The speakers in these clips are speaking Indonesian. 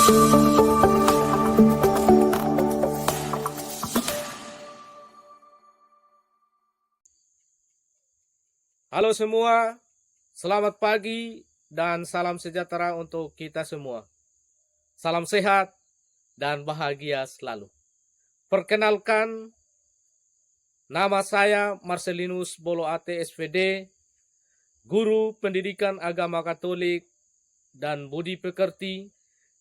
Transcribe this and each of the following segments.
Halo semua, selamat pagi dan salam sejahtera untuk kita semua. Salam sehat dan bahagia selalu. Perkenalkan, nama saya Marcelinus Boloate SPD, Guru Pendidikan Agama Katolik dan Budi Pekerti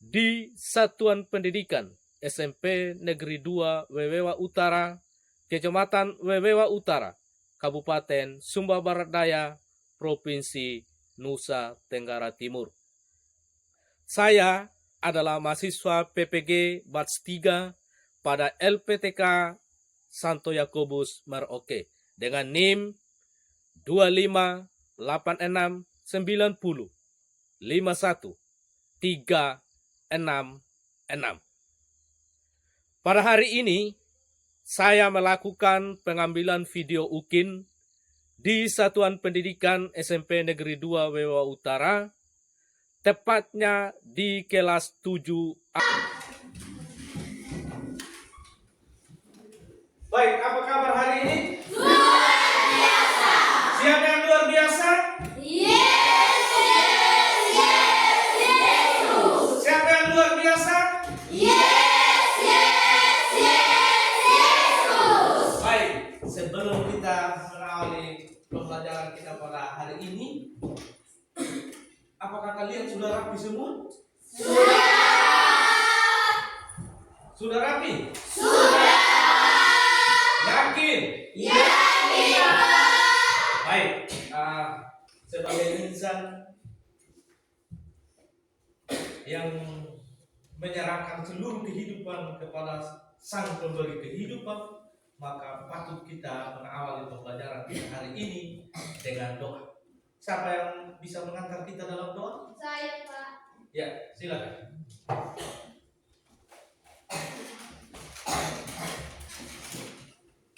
di Satuan Pendidikan SMP Negeri 2 Wewewa Utara, Kecamatan Wewewa Utara, Kabupaten Sumba Barat Daya, Provinsi Nusa Tenggara Timur. Saya adalah mahasiswa PPG Batch 3 pada LPTK Santo Yakobus Merauke dengan NIM 25869051366. Pada hari ini, saya melakukan pengambilan video UKIN di Satuan Pendidikan SMP Negeri 2 Wewewa Utara, tepatnya di kelas 7A. Baik, apa kabar hari ini? Luar biasa. Siapa yang luar biasa? Yes. Siapa yang luar biasa? Yes. Baik, sebelum kita mengawali pembelajaran kita pada hari ini, apakah kalian sudah rapi semua? Sudah rapi? Sudah. Yakin? Yakin. Baik, sebagai insan yang menyerahkan seluruh kehidupan kepada Sang Pemberi kehidupan, maka patut kita mengawali pembelajaran kita hari ini dengan doa. Siapa yang bisa mengantar kita dalam doa? Saya, Pak. Ya, silakan.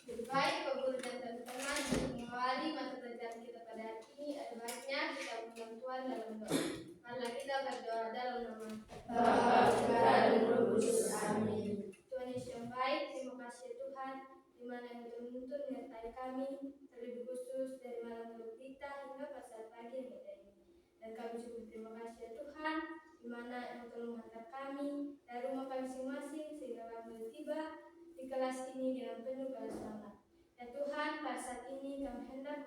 Lebih baik Pak Guru dan teman-teman mengawali mata pelajaran kita pada hari ini, ada baiknya kita mengundang Tuhan dalam doa. Marilah kita berdoa dalam nama Bapa, Putra, dan Roh Kudus. Amin. Tuhan Yesus yang baik, terima kasih Tuhan, di mana yang menuntun menyertai kami, terlebih khusus dari malam minggu kita hingga pada saat pagi yang kita ini. Dan kami cukup terima kasih Tuhan, di mana yang telah menghantar kami dari rumah kami masing-masing sehingga kami tiba di kelas ini dengan penuh selamat. Ya Tuhan, pada saat ini kami hendak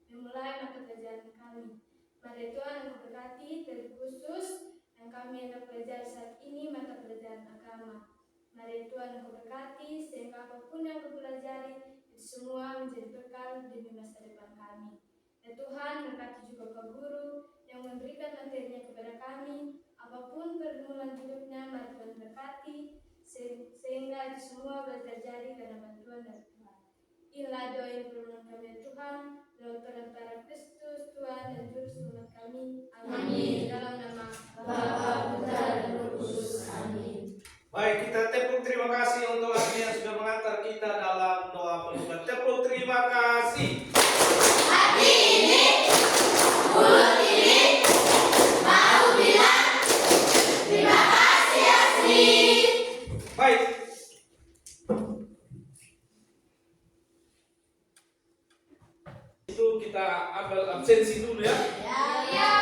memulai mata pelajaran kami. Mari Tuhan yang memberkati, terlebih khusus yang kami hendak pelajari saat ini mata pelajaran agama. Mari Tuhan yang memberkati sehingga apapun yang kami pelajari itu semua menjadi bekal demi masa depan kami. Ya Tuhan, berkati juga Pak Guru yang memberikan materinya kepada kami. Apapun pergumulan hidupnya, mari Tuhan berkati sehingga itu semua boleh terjadi karena bantuan dari Tuhan. Inilah doa yang permohonan kami ya Tuhan, dalam perantara Kristus Tuhan dan Juru Selamat kami. Amin. Dalam nama Bapa, Putra, dan Roh Kudus. Amin. Baik, kita tepuk terima kasih untuk Adi yang sudah mengantar kita dalam doa pembuka. Tepuk terima kasih. Hati ini, mulut ini, mau bilang terima kasih Asri. Baik. Itu kita ambil absensi dulu ya. Ya.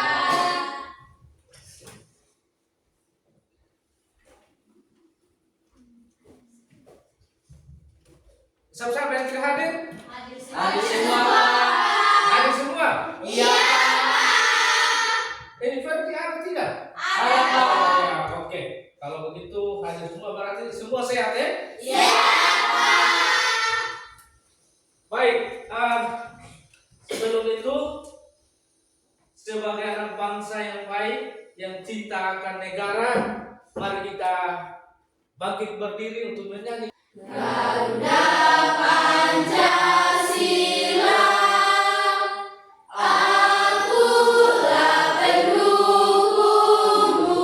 Siapa yang tidak hadir? Hadir semua. Hadir semua? Iya. Ini versi ada tidak? Ada. Ya, oke. Kalau begitu hadir semua berarti semua sehat ya? Iya. Baik, sebelum itu sebagai anak bangsa yang baik, yang cinta akan negara, mari kita bangkit berdiri untuk menyanyi. Garuda Pancasila, akulah pendukungmu.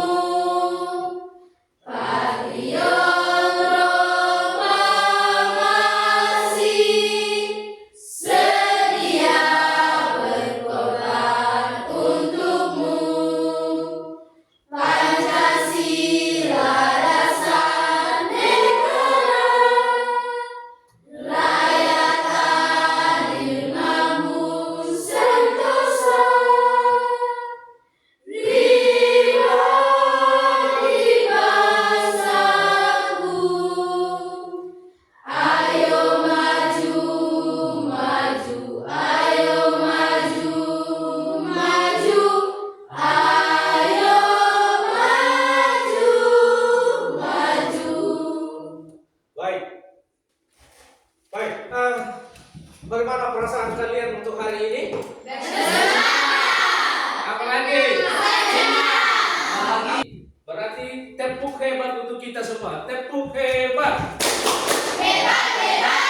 Patriot proklamasi, sedia berkorban untukmu. Pancasila kita semua tepuk hebat. Hebat, hebat.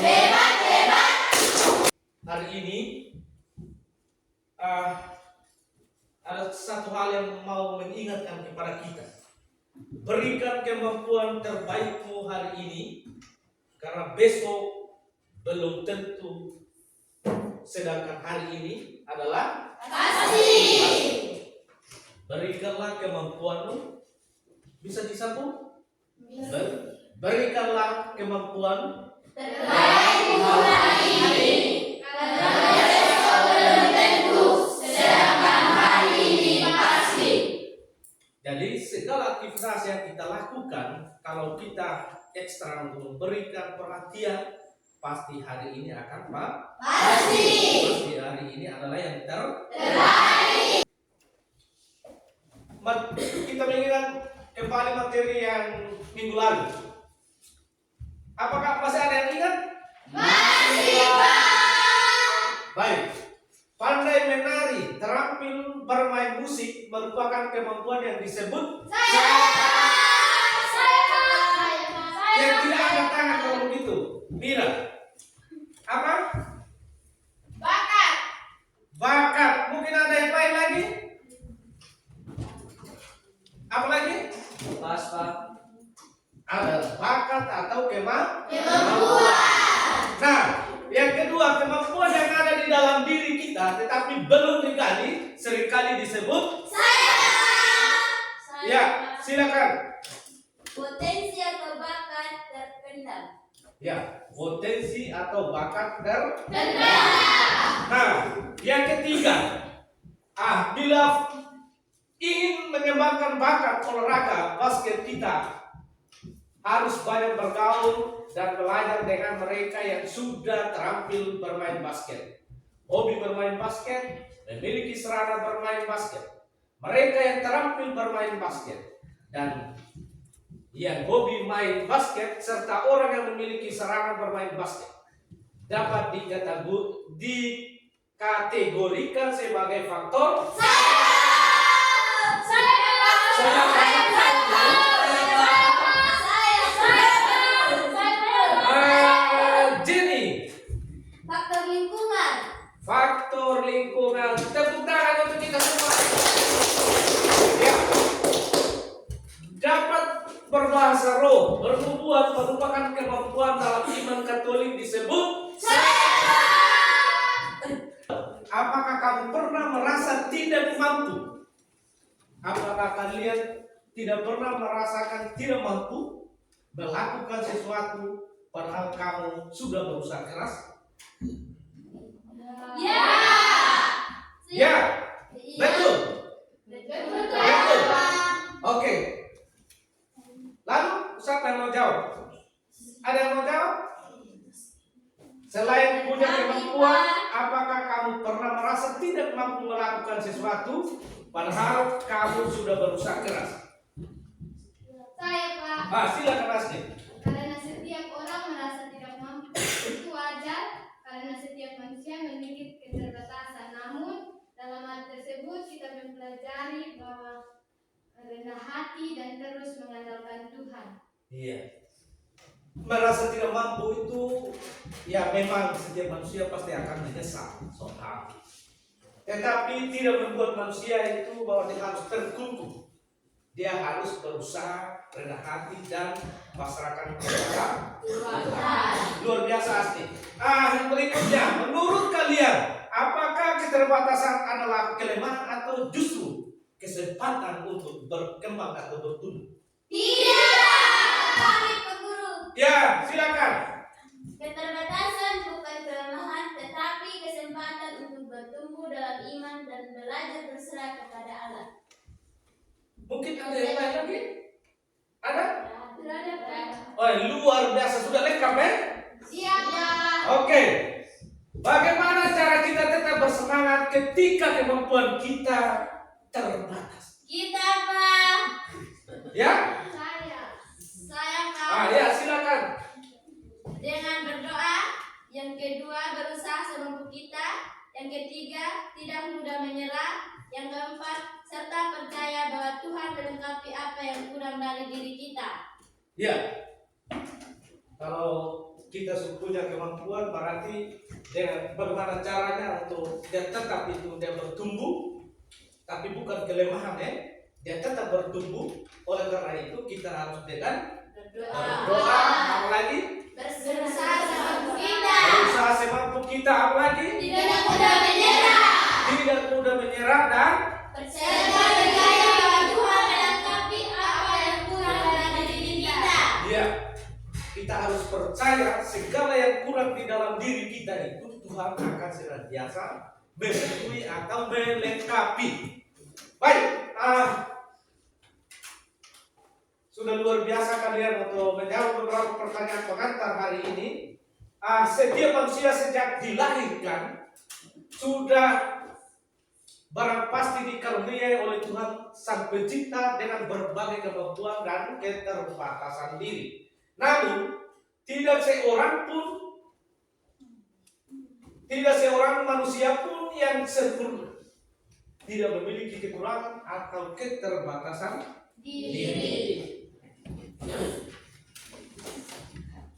Hebat, hebat. Hari ini ada satu hal yang mau mengingatkan kepada kita. Berikan kemampuan terbaikmu hari ini, karena besok belum tentu, sedangkan hari ini adalah Pasti. Berikanlah kemampuanmu. Bisa disambung? Bisa. Berikanlah kemampuan Terbaikmu hari ini, karena besok belum tentu, sedangkan hari ini pasti. Jadi segala aktivitas yang kita lakukan, kalau kita ekstra untuk memberikan perhatian, pasti hari ini akan Pasti. Pasti hari ini adalah yang Terbaik. Kita mengingat kembali materi yang minggu lalu. Apakah masih ada yang ingat? Masih, Pak. Baik. Pandai menari, terampil bermain musik merupakan kemampuan yang disebut Saya, Pak. yang tidak angkat tangan kalau begitu. Mira, apa? Bakat. Bakat. Mungkin ada yang lain lagi? Apa lagi? Pas, Pak. Ada bakat atau Kemampuan. Nah, yang kedua, kemampuan yang ada di dalam diri kita tetapi belum digali seringkali disebut. Saya. Ya, silakan. Potensi atau bakat terpendam. Ya, potensi atau bakat Terpendam. Nah, yang ketiga, bila ingin mengembangkan bakat olahraga basket kita, harus banyak bergaul dan belajar dengan mereka yang sudah terampil bermain basket. Hobi bermain basket, memiliki sarana bermain basket. Mereka yang terampil bermain basket dan yang hobi main basket serta orang yang memiliki sarana bermain basket dapat dikategorikan sebagai faktor Jenny. Faktor lingkungan. Faktor lingkungan. Tepuk tangan untuk kita semua. Ya. Dapat berbahasa roh, bernubuat merupakan kemampuan dalam iman Katolik disebut. Apakah kamu pernah merasa tidak mampu? Apakah kalian tidak pernah merasakan tidak mampu melakukan sesuatu padahal kamu sudah berusaha keras? Ya. Ya, betul. Betul. Oke. Lalu siapa yang mau jawab? Ada yang mau jawab? Selain punya kemampuan, apakah kamu pernah merasa tidak mampu melakukan sesuatu padahal kamu sudah berusaha keras? Saya, Pak. Silakan Asli. Karena setiap orang merasa tidak mampu, itu wajar karena setiap manusia memiliki keterbatasan. Namun dalam hal tersebut kita mempelajari bahwa rendah hati dan terus mengandalkan Tuhan. Iya. Merasa tidak mampu itu ya memang setiap manusia pasti akan menyesal soal. Tetapi tidak membuat manusia itu bahwa dia harus terkungkung. Dia harus berusaha rendah hati dan pasrahkan kepada Tuhan. Luar biasa asli. Yang berikutnya, menurut kalian, apakah keterbatasan adalah kelemahan atau justru kesempatan untuk berkembang atau bertumbuh? Tidak. Kami peguru. Ya, silakan. Keterbatasan bukan kelemahan, tetapi kesempatan untuk bertumbuh dalam iman dan belajar berserah kepada Allah. Mungkin ada yang lain lagi? Ada? Tidak ada. Oh, luar biasa, sudah lengkap ya? Siap. Oke. Bagaimana cara kita tetap bersemangat ketika kemampuan kita terbatas? Kita, Pak. Ya? Saya, Pak. Ya, silakan. Dengan berdoa. Yang kedua, berusaha semampu kita. Yang ketiga, tidak mudah menyerah. Yang keempat, serta percaya bahwa Tuhan melengkapi apa yang kurang dari diri kita. Ya, kalau kita punya kemampuan berarti dengan bagaimana caranya untuk dia tetap itu dia bertumbuh, tapi bukan kelemahan ya, dia tetap bertumbuh. Oleh karena itu kita harus dengan berdoa, apalagi Berusaha semampu kita. berusaha semampu kita, apalagi Tidak mudah menyerah. tidak mudah menyerah dan Serta percaya bahwa Tuhan melengkapi apa yang kurang dari diri kita. ya, kita harus percaya segala yang kurang di dalam diri kita itu Tuhan akan senantiasa memenuhi atau melengkapi. Baik, sudah luar biasa kalian untuk menjawab beberapa pertanyaan pengantar hari ini. Setiap manusia sejak dilahirkan sudah barang pasti dikaruniai oleh Tuhan Sang Pencipta dengan berbagai kemampuan dan keterbatasan diri. Namun, tidak seorang manusia pun yang sempurna, tidak memiliki kekurangan atau keterbatasan diri.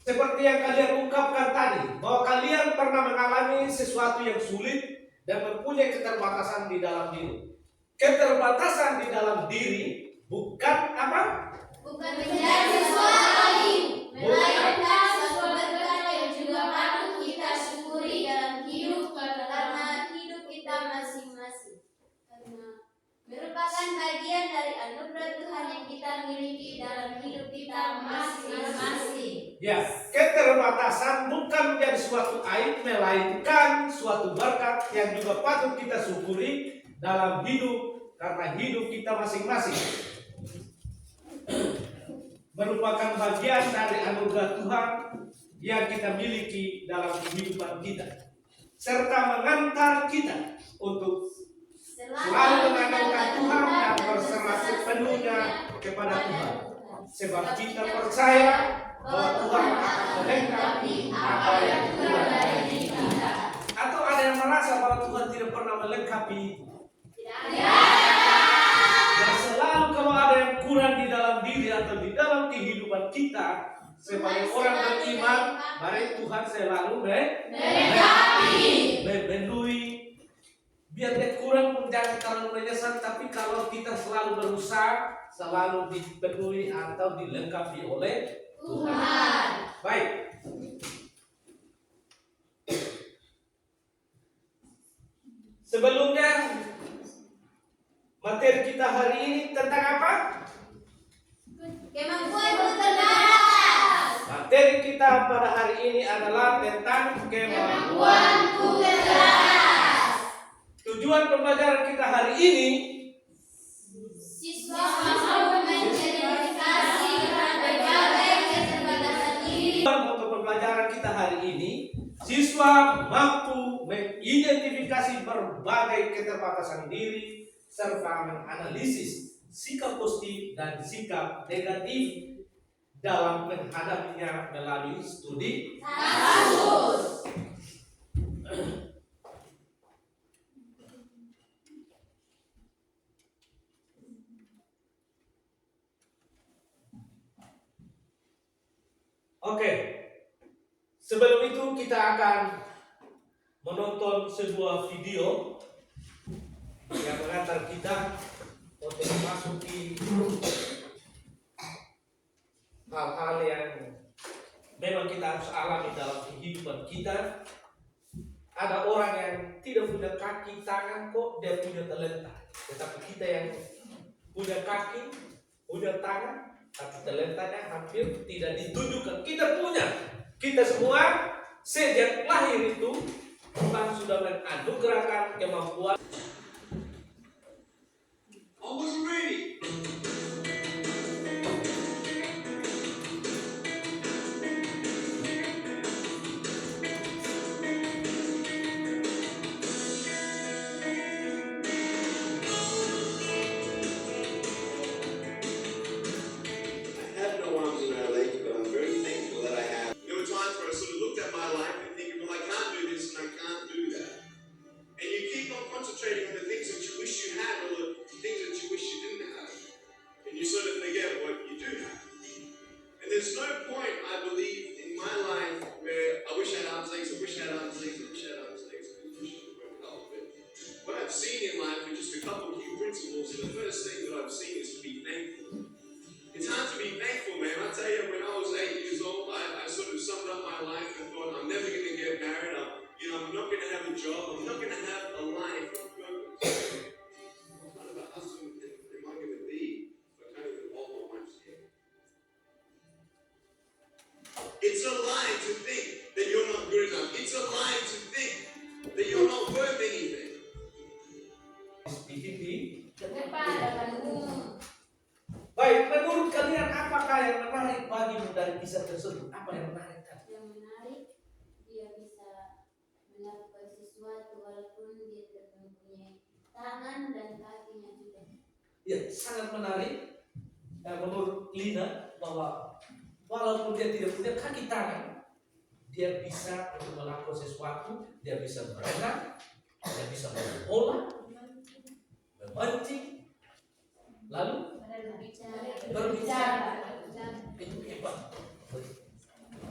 Seperti yang kalian ungkapkan tadi, bahwa kalian pernah mengalami sesuatu yang sulit dan mempunyai keterbatasan di dalam diri. Keterbatasan di dalam diri bukan apa? Bukan menjadi sesuatu aib, melainkan sesuatu berkat yang juga patut kita syukuri dalam hidup karena hidup kita masing-masing. Karena merupakan bagian dari anugerah Tuhan yang kita miliki dalam hidup kita masing-masing. Ya, keterbatasan bukan menjadi suatu aib, melainkan suatu berkat yang juga patut kita syukuri dalam hidup karena hidup kita masing-masing. Merupakan bagian dari anugerah Tuhan yang kita miliki dalam kehidupan kita, serta mengantar kita untuk selalu mengandalkan Tuhan dan berserah sepenuhnya kepada Tuhan. Sebab kita percaya bahwa Tuhan akan melengkapi apa yang kurang dari diri kita. Atau ada yang merasa bahwa Tuhan tidak pernah melengkapi? Dan selalu kalau ada yang kurang di dalam diri atau di dalam kehidupan kita sebagai orang beriman, mari Tuhan selalu melengkapi, memenuhi. Biar dia kurang pun jangan terlalu menyesal, tapi kalau kita selalu berusaha, selalu dipenuhi atau dilengkapi oleh Tuhan. Baik. Sebelumnya materi kita hari ini tentang apa? Kemampuan berterbatas. Materi kita pada hari ini adalah tentang kemampuan. Tujuan pembelajaran kita hari ini, Siswa mampu mengidentifikasi berbagai keterbatasan diri. untuk pembelajaran kita hari ini, siswa mampu mengidentifikasi berbagai keterbatasan diri serta menganalisis sikap positif dan sikap negatif dalam menghadapinya melalui studi Kasus. Oke, sebelum itu kita akan menonton sebuah video yang mengantar kita untuk memasuki hal-hal yang memang kita harus alami dalam kehidupan kita. Ada orang yang tidak punya kaki, tangan, kok dia punya talenta. Tetapi kita yang punya kaki, punya tangan, tapi talentanya hampir tidak ditunjukkan. Kita semua sejak lahir itu Tuhan sudah menganugerahkan kemampuan. Almost ready. I have no arms and no legs, but I'm very thankful that I have. There were times where I sort of looked at my life and thinking, well, I can't do this and I can't do that. And you keep on concentrating first thing that I've seen is to be thankful. It's hard to be thankful, man. I tell you, when I was 8 years old, I sort of summed up my life and thought, I'm never going to get married. I'm not going to have a job. I'm not going to have a life of purpose. What kind of a husband am I going to be if I can't even hold my wife's hand? It's a lie to think that you're not good enough. It's a lie to think that you're not worth anything. Speaking di. Kepada umum. Baik, menurut kalian apakah yang menarik bagimu dari kisah tersebut? Apa yang menarik? Yang menarik, dia bisa melakukan sesuatu walaupun dia tidak mempunyai tangan dan kakinya juga. Ya, sangat menarik. Menurut Lina bahwa walaupun dia tidak punya kaki tangan, dia bisa untuk melakukan sesuatu. Dia bisa berenang, dia bisa berbola, memancing, lalu berbicara. Itu hebat.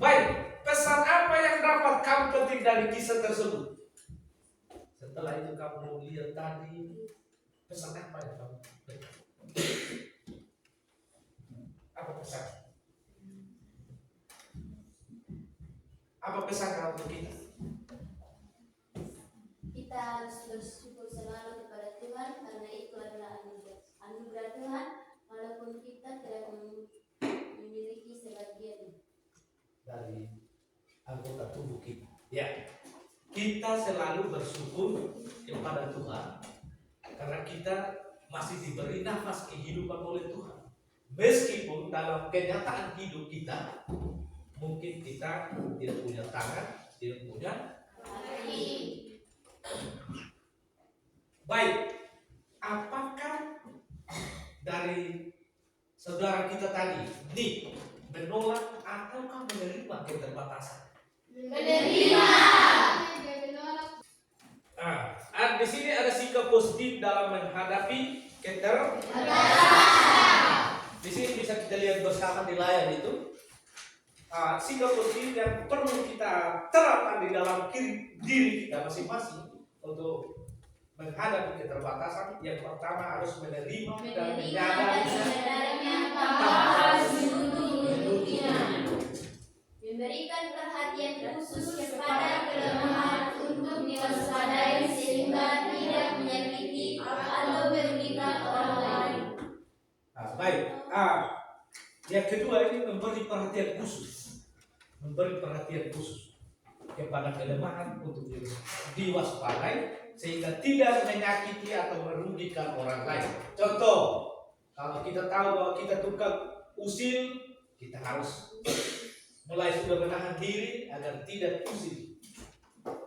Baik, pesan apa yang dapat kamu petik dari kisah tersebut? Setelah itu kamu lihat tadi, pesan apa yang kamu petik? Apa pesan? Apa pesan kamu untuk kita? Kita harus bersyukur selalu kepada Tuhan karena itu adalah anugerah Tuhan walaupun kita tidak memiliki sebagian Dari anggota tubuh kita. Ya, kita selalu bersyukur kepada Tuhan karena kita masih diberi nafas kehidupan oleh Tuhan. Meskipun dalam kenyataan hidup kita mungkin kita tidak punya tangan, tidak punya kaki. baik. Apakah dari saudara kita tadi Nick menolak ataukah menerima keterbatasan? Menerima. Di sini ada sikap positif dalam menghadapi keterbatasan. Di sini bisa kita lihat bersama di layar itu. Sikap positif yang perlu kita terapkan di dalam diri kita masing-masing untuk menghadapi keterbatasan. Yang pertama harus menerima dan menyadari bahwa harus mendukungnya. Memberikan perhatian khusus kepada kelemahan untuk diwaspadai sehingga tidak menyakiti atau merugikan orang lain. Baik. Yang kedua ini memberi perhatian khusus. Memberi perhatian khusus kepada kelemahan untuk diwaspadai sehingga tidak menyakiti atau merugikan orang lain. Contoh, kalau kita tahu bahwa kita tukang usil, kita harus mulai sudah menahan diri agar tidak usil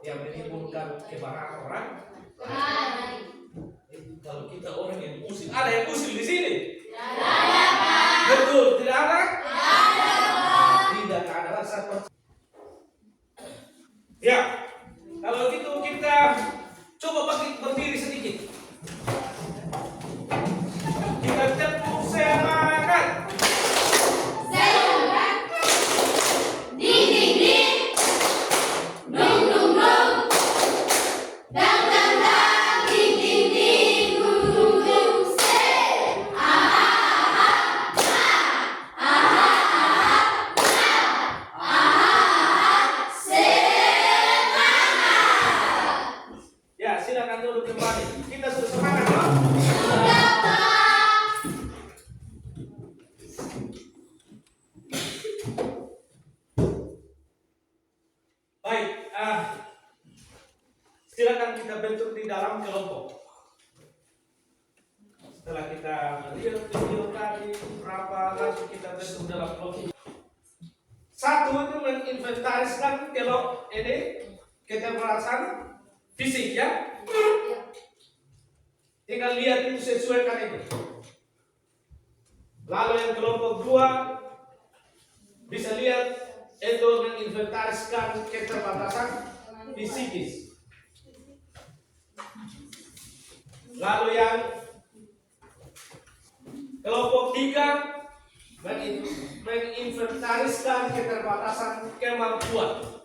yang menimbulkan kemarahan orang. Kalau kita orang yang usil, ada yang usil di sini? Betul, tidak ada? Tidak ada rasa percaya. Ya, kalau gitu kita coba berdiri sedikit. Kita tepuk semangat. Ya, silakan duduk kembali. Kita sudah semangat, Pak. Baik, silakan kita bentuk di dalam kelompok. Setelah kita melihat video tadi berapa, langsung kita bentuk dalam kelompok. Satu itu menginventariskan kelompok ini keterbatasan fisik, ya. Tinggal lihat itu sesuaikan itu. Lalu yang kelompok dua bisa lihat itu menginventariskan keterbatasan fisikis. Lalu yang kelompok tiga menginventariskan keterbatasan kemampuan.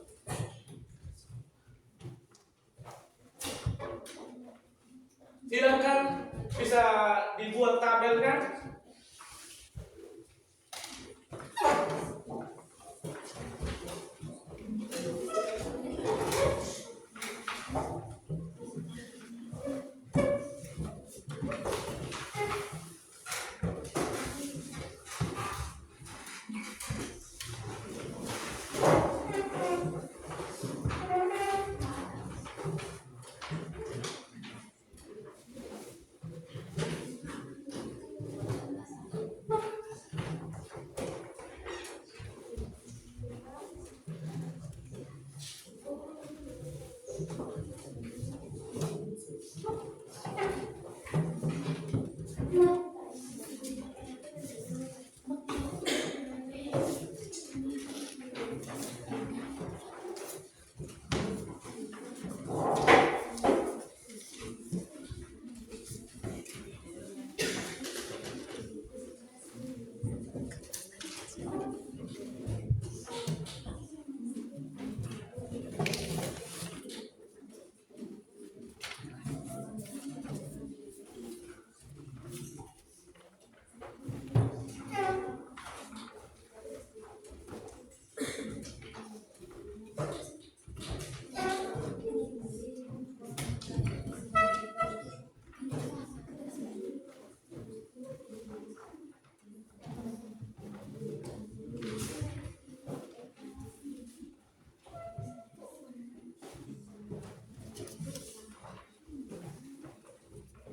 Silakan Bisa dibuat tabel kan?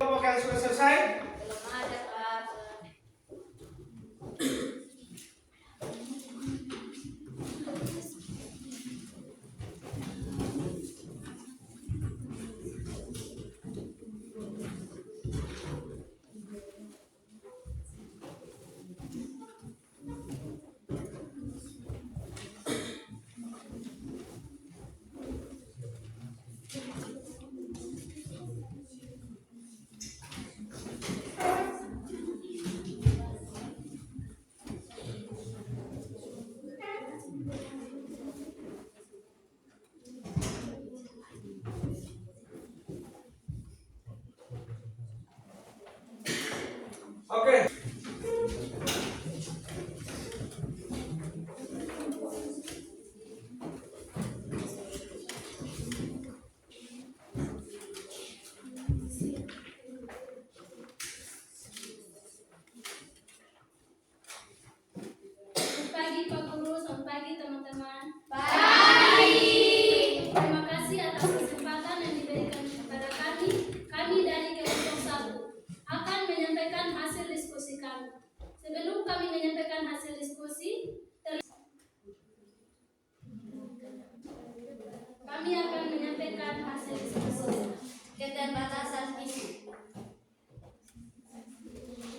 Apakah sudah selesai? Belum ada Pak. Oke. Selamat pagi Pak Guru, selamat pagi teman-teman. Baik. Terima kasih atas kesempatan yang diberikan kepada kami. Kami dari kelompok 1 akan menyampaikan hasil diskusi kami. Sebelum kami menyampaikan hasil diskusi, kami akan menyampaikan hasil diskusi. Keterbatasan fisik.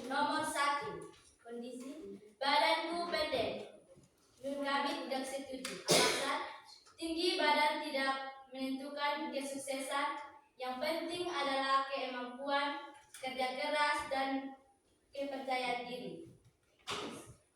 Nomor 1. Kondisi badanku pendek. Menurut kami tidak setuju. Alasan tinggi badan tidak menentukan kesuksesan. Yang penting adalah kemampuan, kerja keras, dan kepercayaan diri.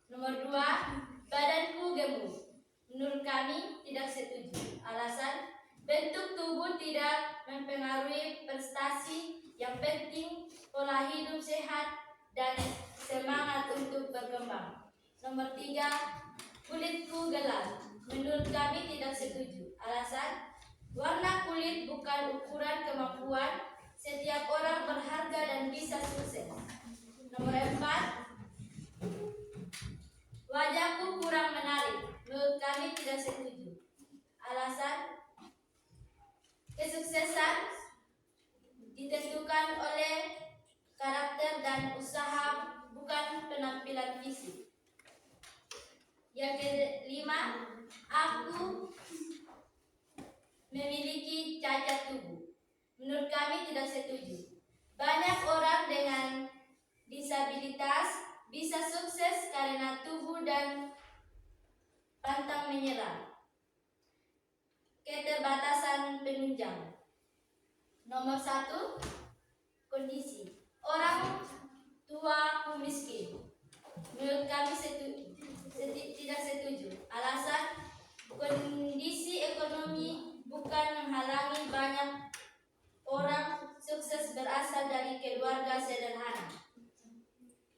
Nomor 2. Badanku gemuk. Menurut kami tidak setuju. Alasan bentuk tubuh tidak mempengaruhi prestasi. Yang penting pola hidup sehat dan semangat untuk berkembang. Nomor 3. Kulitku gelap. Menurut kami tidak setuju. Alasan warna kulit bukan ukuran kemampuan. Setiap orang berharga dan bisa sukses. Nomor 4. Wajahku kurang menarik. Menurut kami tidak setuju. Alasan kesuksesan ditentukan oleh karakter dan usaha, bukan penampilan fisik. Yang kelima, aku memiliki cacat tubuh. Menurut kami tidak setuju. Banyak orang dengan disabilitas bisa sukses karena tubuh dan pantang menyerah. Keterbatasan penunjang. Nomor 1. Kondisi orang tua miskin. Menurut kami tidak setuju. Alasan kondisi ekonomi bukan menghalangi banyak orang sukses berasal dari keluarga sederhana.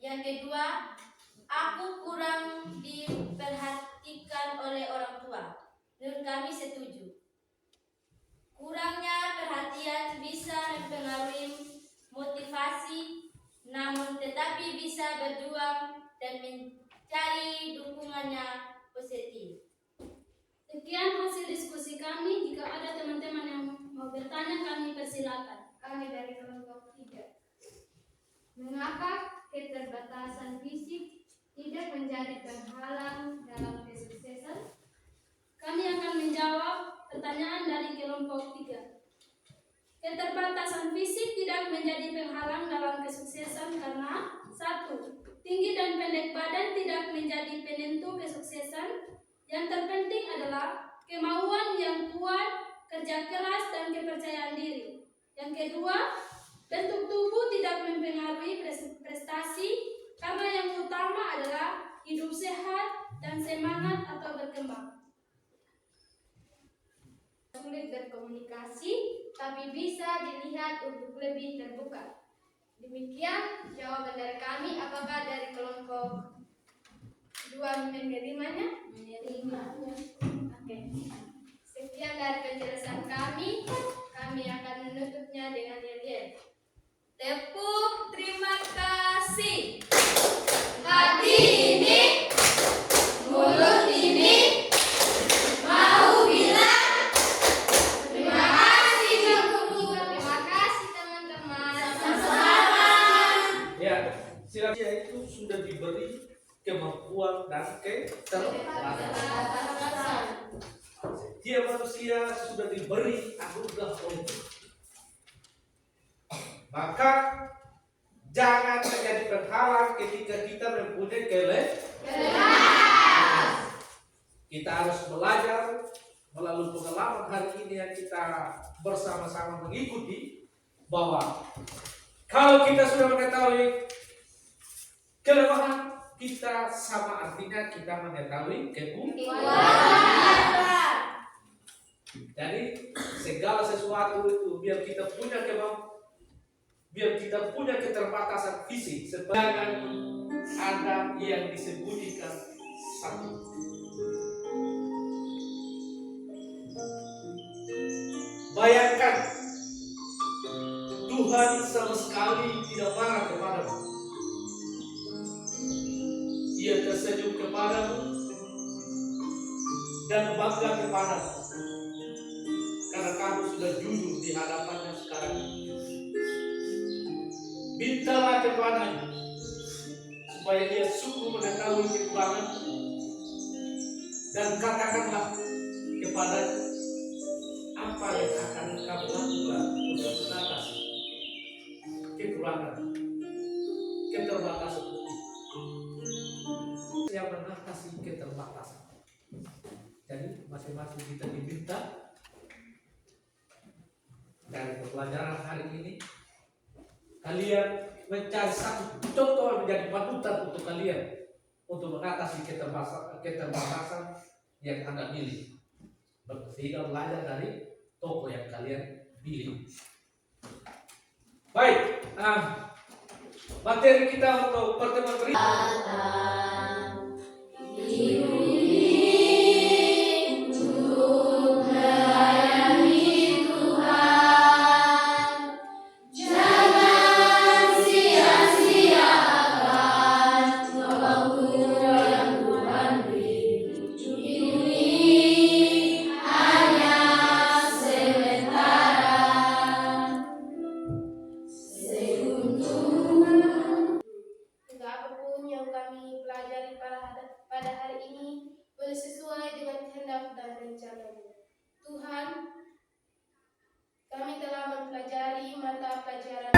Yang kedua, aku kurang diperhatikan oleh orang tua. Menurut kami setuju. Kurangnya perhatian bisa mempengaruhi motivasi, namun tetapi bisa berjuang dan mencari dukungannya positif. Sekian hasil diskusi kami. Jika ada teman-teman yang mau bertanya, kami persilakan. Kami dari kelompok 3. Mengapa keterbatasan fisik tidak menjadi penghalang dalam kesuksesan? Kami akan menjawab pertanyaan dari kelompok 3. Keterbatasan fisik tidak menjadi penghalang dalam kesuksesan karena 1. Tinggi dan pendek badan tidak menjadi penentu kesuksesan. Yang terpenting adalah kemauan yang kuat, kerja keras, dan kepercayaan diri. Yang kedua, bentuk tubuh tidak mempengaruhi prestasi karena yang utama adalah hidup sehat dan semangat atau berkembang. Sulit berkomunikasi, tapi bisa dilihat untuk lebih terbuka. Demikian jawaban dari kami. Apakah dari kelompok 2 menerimanya? Menerima. Oke. Sekian dari penjelasan kami. Kami akan menutupnya dengan yel-yel. Tepuk terima kasih. Hati ini, mulut ini, mau bilang terima kasih guru. Terima kasih teman-teman. Sama-sama. Ya, silakan itu sudah diberi kemampuan dan keterbatasan. Setiap manusia sudah diberi anugerah oleh Tuhan. Maka jangan menjadi penghalang ketika kita mempunyai kelebihan. Kita harus belajar melalui pengalaman hari ini yang kita bersama-sama mengikuti, bahwa kalau kita sudah mengetahui kelemahan kita, sama artinya kita mengetahui kekuatan. Jadi segala sesuatu itu biar kita punya biar kita punya keterbatasan fisik, jangan ada yang disembunyikan sakit. Bayangkan Tuhan sama sekali tidak marah kepadamu. Ia tersenyum kepadamu dan bangga kepadamu karena kamu sudah jujur di hadapannya sekarang. Mintalah kepadanya supaya dia sungguh mengetahui kekuranganmu, dan katakanlah kepadanya apa yang akan kamu lakukan untuk mengatasi kekurangan, keterbatasan yang mengatasi keterbatasan. Jadi masing-masing kita diminta dari pelajaran hari ini, kalian mencari satu contoh yang menjadi panutan untuk kalian untuk mengatasi keterbatasan yang Anda milih, sehingga belajar dari tokoh yang kalian pilih. Baik, materi kita untuk pertemuan berikutnya. Segala apapun yang kami pelajari pada hari ini boleh sesuai dengan kehendak dan rencana-Nya. Tuhan, kami telah mempelajari mata pelajaran